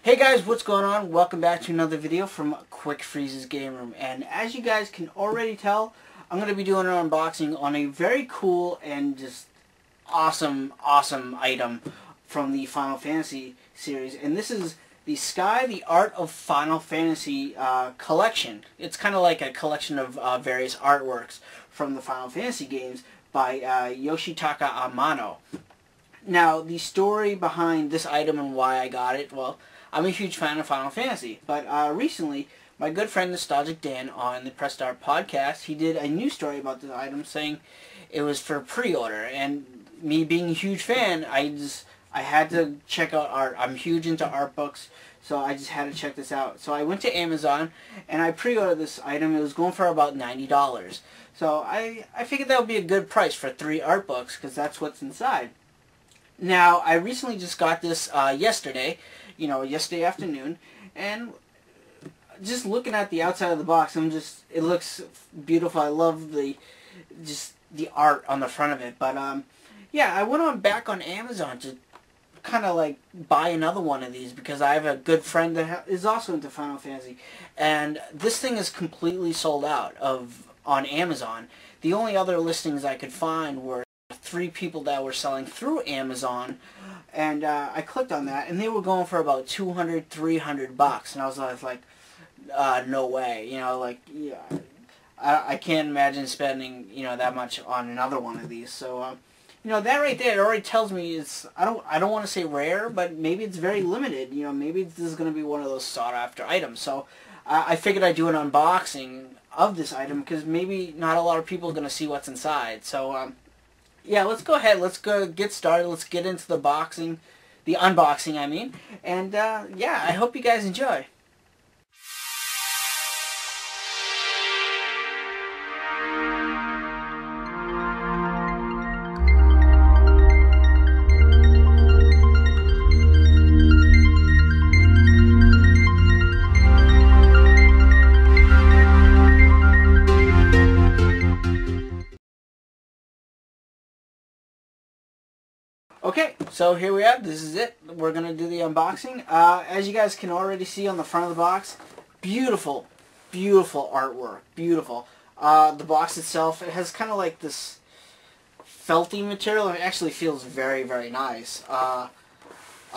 Hey guys, what's going on? Welcome back to another video from Quick Freeze's Game Room. And as you guys can already tell, I'm going to be doing an unboxing on a very cool and just awesome item from the Final Fantasy series. And this is the Sky, the Art of Final Fantasy collection. It's kind of like a collection of various artworks from the Final Fantasy games by Yoshitaka Amano. Now, the story behind this item and why I got it, well, I'm a huge fan of Final Fantasy, but recently, my good friend Nostalgic Dan on the Press Start podcast, he did a news story about this item saying it was for pre-order, and me being a huge fan, I had to check out art. I'm huge into art books, so I just had to check this out. So I went to Amazon, and I pre-ordered this item. It was going for about $90. So I figured that would be a good price for 3 art books, because that's what's inside. Now, I recently just got this yesterday afternoon, and just looking at the outside of the box, it looks beautiful. I love the art on the front of it. But yeah, I went back on Amazon to kind of like buy another one of these because I have a good friend that is also into Final Fantasy, and this thing is completely sold out on Amazon. The only other listings I could find were 3 people that were selling through Amazon, and I clicked on that, and they were going for about $200, $300, and I was like, no way, yeah, I can't imagine spending, that much on another one of these. So, that right there, it already tells me I don't want to say rare, but maybe it's very limited. Maybe this is going to be one of those sought after items. So, I figured I'd do an unboxing of this item because maybe not a lot of people are going to see what's inside. So, yeah, let's go ahead. Let's go get started. Let's get into the unboxing, I mean. And, yeah, I hope you guys enjoy. Okay, so here we are. This is it. We're going to do the unboxing. As you guys can already see on the front of the box, beautiful, beautiful artwork. Beautiful. The box itself, it has kind of like this felty material. It actually feels very, very nice. On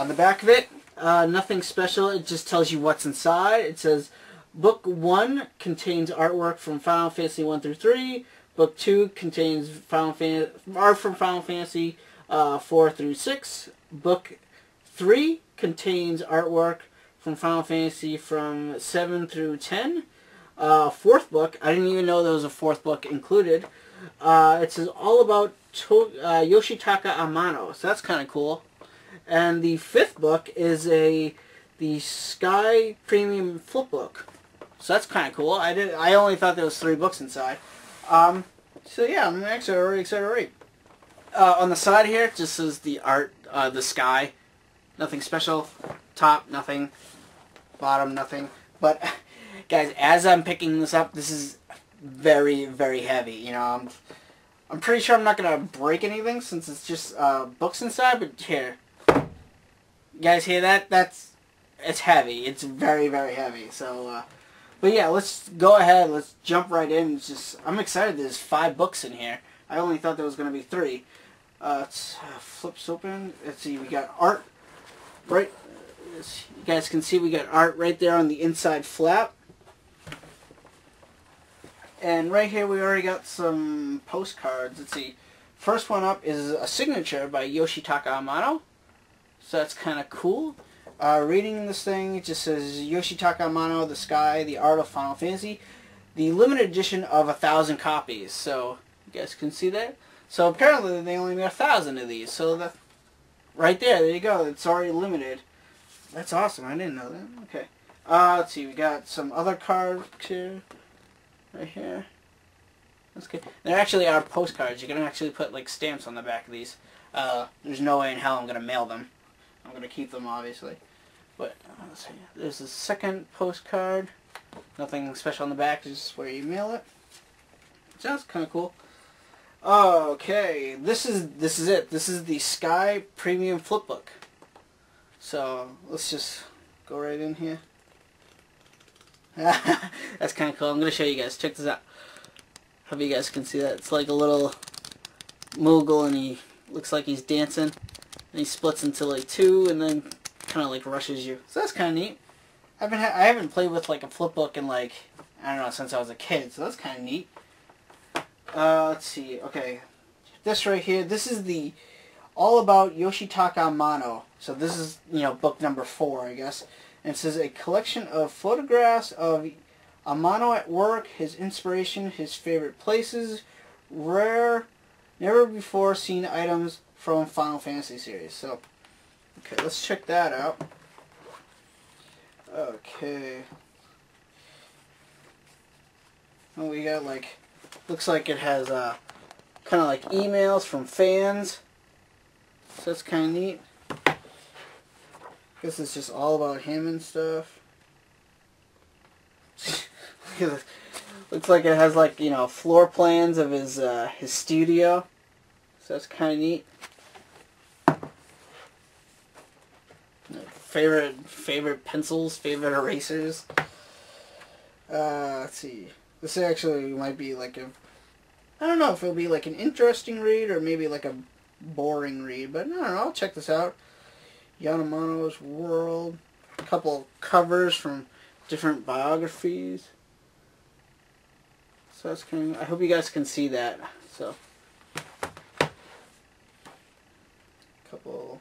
the back of it, nothing special. It just tells you what's inside. It says, Book 1 contains artwork from Final Fantasy 1 through 3. Book 2 contains art from Final Fantasy 4 through 6. Book 3 contains artwork from Final Fantasy from 7 through 10. 4th book, I didn't even know there was a 4th book included. It says all about Yoshitaka Amano, so that's kind of cool. And the 5th book is the Sky Premium Flipbook, so that's kind of cool. I only thought there was 3 books inside. So yeah, I'm actually already excited already. On the side here, it just says the art, the sky. Nothing special. Top, nothing. Bottom, nothing. But, guys, as I'm picking this up, this is very, very heavy. I'm pretty sure I'm not going to break anything since it's just books inside, but here. You guys hear that? It's heavy. It's very, very heavy. So, but yeah, let's go ahead. Let's jump right in. I'm excited there's 5 books in here. I only thought there was going to be 3. It flips open. Let's see, we got art right, as you guys can see, we got art right there on the inside flap. And right here we already got some postcards. Let's see, first one up is a signature by Yoshitaka Amano, so that's kind of cool. Reading this thing, it just says Yoshitaka Amano, The Sky, The Art of Final Fantasy, the limited edition of 1,000 copies. So you guys can see that. So apparently they only made 1,000 of these. So that right there you go. It's already limited. That's awesome. I didn't know that. Okay. Let's see. We got some other cards here. Right here. That's good. There actually are postcards. You can actually put like stamps on the back of these. There's no way in hell I'm gonna mail them. I'm gonna keep them obviously. But let's see. There's a second postcard. Nothing special on the back. Just where you mail it. Sounds kind of cool. Okay, this is it. This is the Sky Premium Flipbook. So let's just go right in here. That's kind of cool. I'm going to show you guys. Check this out. Hope you guys can see that. It's like a little Moogle, and he looks like he's dancing. And he splits into like two, and then kind of like rushes you. So that's kind of neat. I haven't played with like a flip book in like, I don't know, since I was a kid. So that's kind of neat. Let's see. Okay, this right here. This is the All About Yoshitaka Amano. So this is, you know, book number 4, I guess. And it says a collection of photographs of Amano at work, his inspiration, his favorite places, rare, never before seen items from Final Fantasy series. So, okay, let's check that out. Okay. Oh, we got like, looks like it has kind of like emails from fans. So that's kind of neat. Guess it's just all about him and stuff. Look at this. Looks like it has like, you know, floor plans of his studio. So that's kind of neat. Favorite pencils, favorite erasers. Let's see. This actually might be like a, I don't know if it'll be like an interesting read or maybe like a boring read, but I don't know. I'll check this out. Yanamano's World. A couple covers from different biographies. So that's kind of, I hope you guys can see that. So, couple.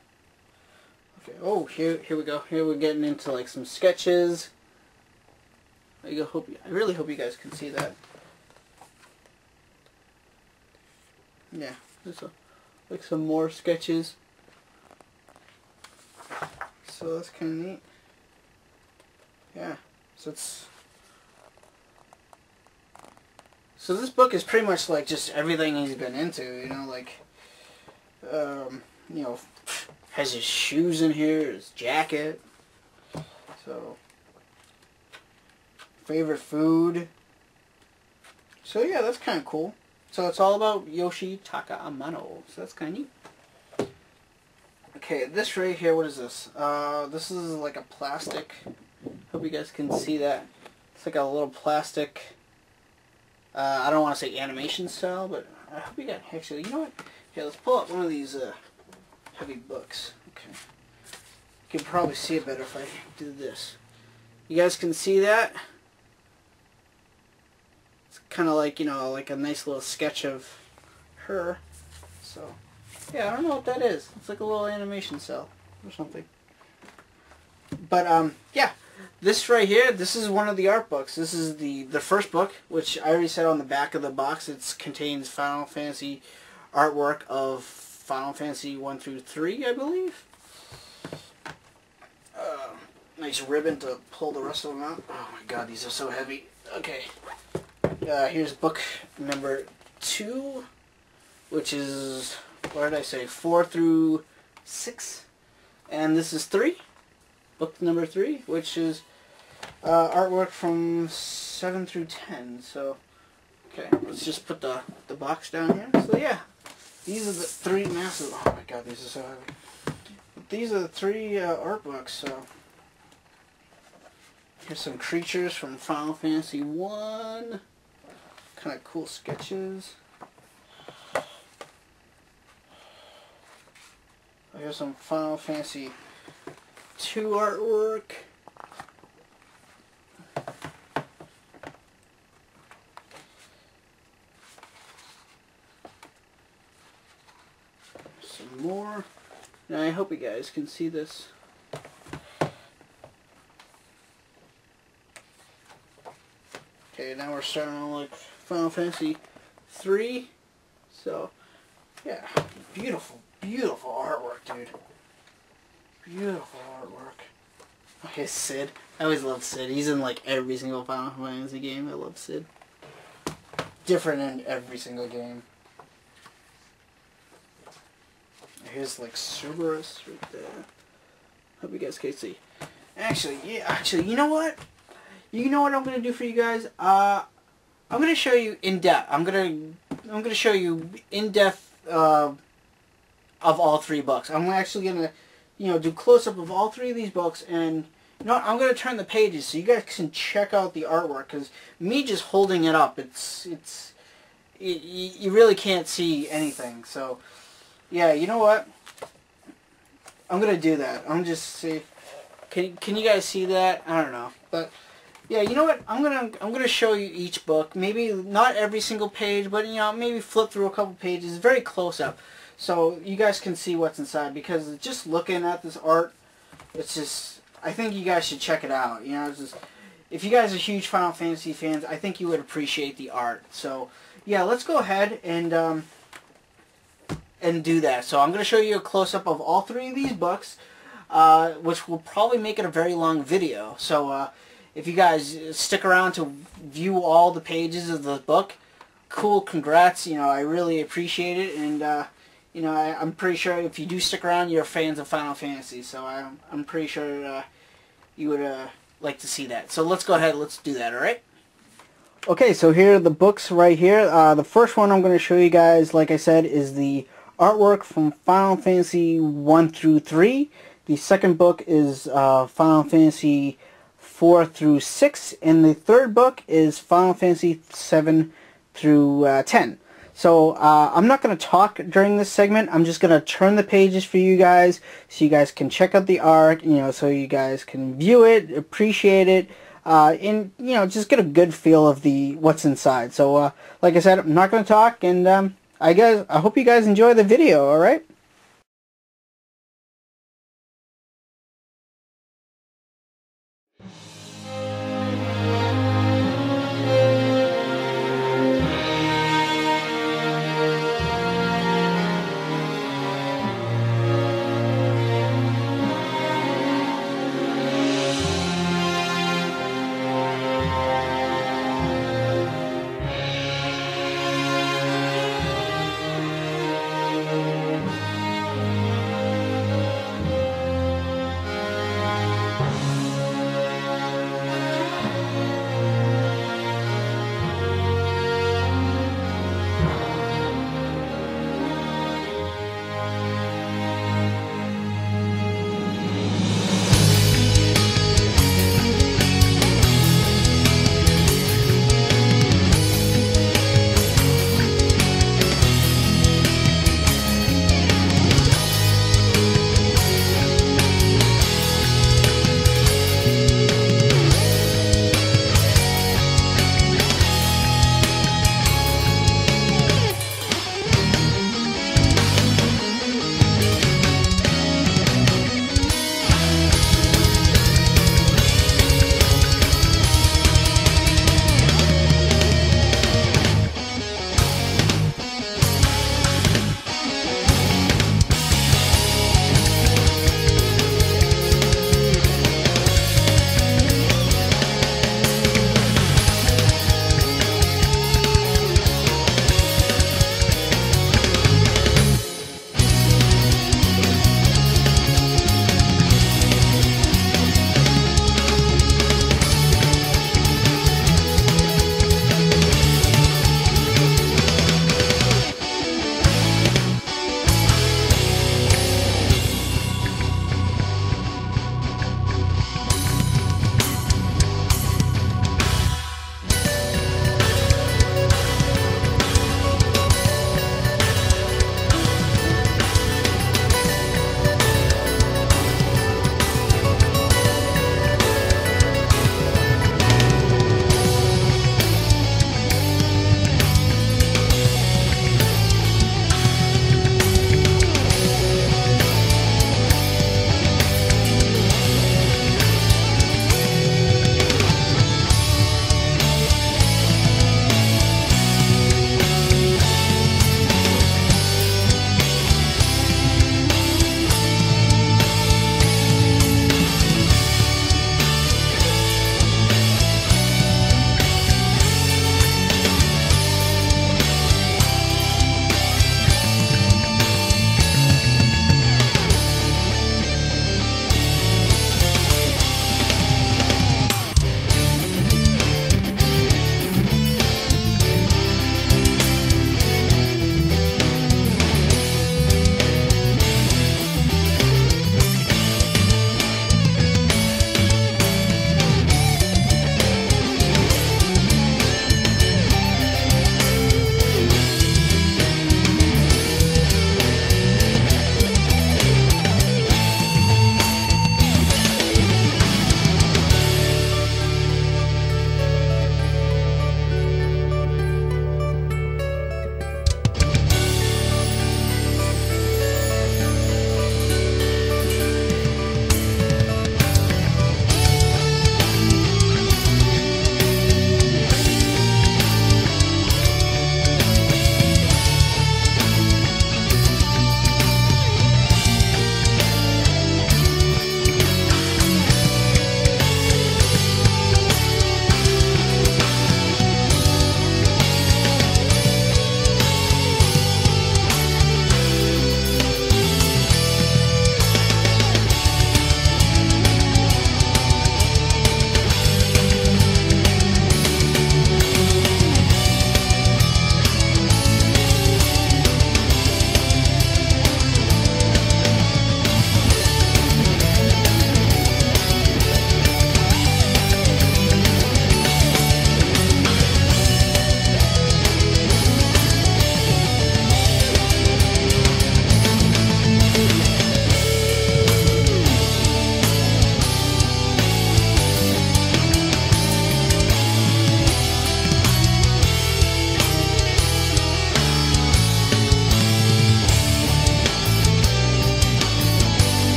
Okay. Oh, here we go. Here we're getting into like some sketches. I really hope you guys can see that. Yeah, there's like some more sketches. So that's kind of neat. Yeah. So this book is pretty much like just everything he's been into. You know, like, you know, has his shoes in here, his jacket. So, favorite food. So yeah, that's kind of cool. So it's all about Yoshitaka Amano. So that's kind of neat. Okay, this right here, what is this? This is like a plastic. Hope you guys can see that. It's like a little plastic. I don't want to say animation style, but I hope you got. Actually, you know what? Here, let's pull out one of these heavy books. Okay, you can probably see it better if I do this. You guys can see that. It's kind of like, you know, like a nice little sketch of her. So, yeah, I don't know what that is. It's like a little animation cell or something. But yeah, this right here, this is one of the art books. This is the first book, which I already said on the back of the box. It contains Final Fantasy artwork of Final Fantasy 1 through 3, I believe. Nice ribbon to pull the rest of them out. Oh my god, these are so heavy. Okay. Here's book number 2, which is, what did I say, 4 through 6. And this is 3. Book number 3, which is artwork from 7 through 10. So, okay, let's just put the box down here. So yeah, these are the 3 massive, oh my god, these are so heavy. These are the 3 art books, so. Here's some creatures from Final Fantasy 1. Kind of cool sketches. Here's some Final Fantasy 2 artwork. Some more. Now I hope you guys can see this. Okay, now we're starting on like Final Fantasy 3. So, yeah, beautiful, beautiful artwork, dude. Beautiful artwork. Okay, Sid. I always loved Sid. He's in like every single Final Fantasy game. I love Sid. Different in every single game. Here's like Cerberus right there. Hope you guys can see. Actually, you know what? You know what I'm gonna do for you guys? I'm gonna show you in depth. I'm gonna show you in depth of all 3 books. I'm actually gonna, you know, do close up of all 3 of these books and You know what, I'm going to turn the pages so you guys can check out the artwork, because me just holding it up, you really can't see anything. So, yeah, you know what? I'm going to do that. I'm just see. Can you guys see that? I don't know. But yeah, you know what? I'm gonna show you each book. Maybe not every single page, but you know, maybe flip through a couple pages, very close up, so you guys can see what's inside. Because just looking at this art, it's just, I think you guys should check it out. You know, it's just, if you guys are huge Final Fantasy fans, I think you would appreciate the art. So yeah, let's go ahead and do that. So I'm gonna show you a close up of all three of these books. Which will probably make it a very long video. So if you guys stick around to view all the pages of the book, cool, congrats. You know, I really appreciate it, and you know, I'm pretty sure if you do stick around, you're fans of Final Fantasy. So I'm pretty sure you would like to see that. So let's go ahead, let's do that. All right. Okay, so here are the books right here. The first one I'm going to show you guys, like I said, is the artwork from Final Fantasy 1 through 3. The second book is Final Fantasy 4 through 6, and the third book is Final Fantasy 7 through 10. So I'm not going to talk during this segment. I'm just going to turn the pages for you guys so you guys can check out the art, you know, so you guys can view it, appreciate it, and you know, just get a good feel of what's inside. So like I said, I'm not going to talk, and I hope you guys enjoy the video. All right.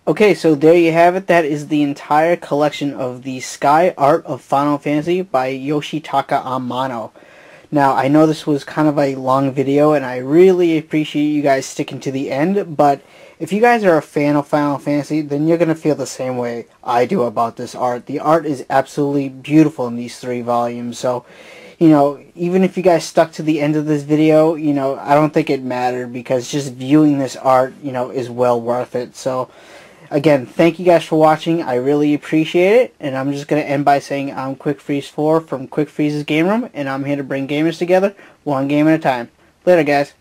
Okay, so there you have it. That is the entire collection of the Sky Art of Final Fantasy by Yoshitaka Amano. Now, I know this was kind of a long video, and I really appreciate you guys sticking to the end, but if you guys are a fan of Final Fantasy, then you're going to feel the same way I do about this art. The art is absolutely beautiful in these 3 volumes, so, you know, even if you guys stuck to the end of this video, you know, I don't think it mattered, because just viewing this art, you know, is well worth it. So, again, thank you guys for watching. I really appreciate it. And I'm just going to end by saying I'm QuickFreeze4 from Quick Freeze's Game Room. And I'm here to bring gamers together one game at a time. Later, guys.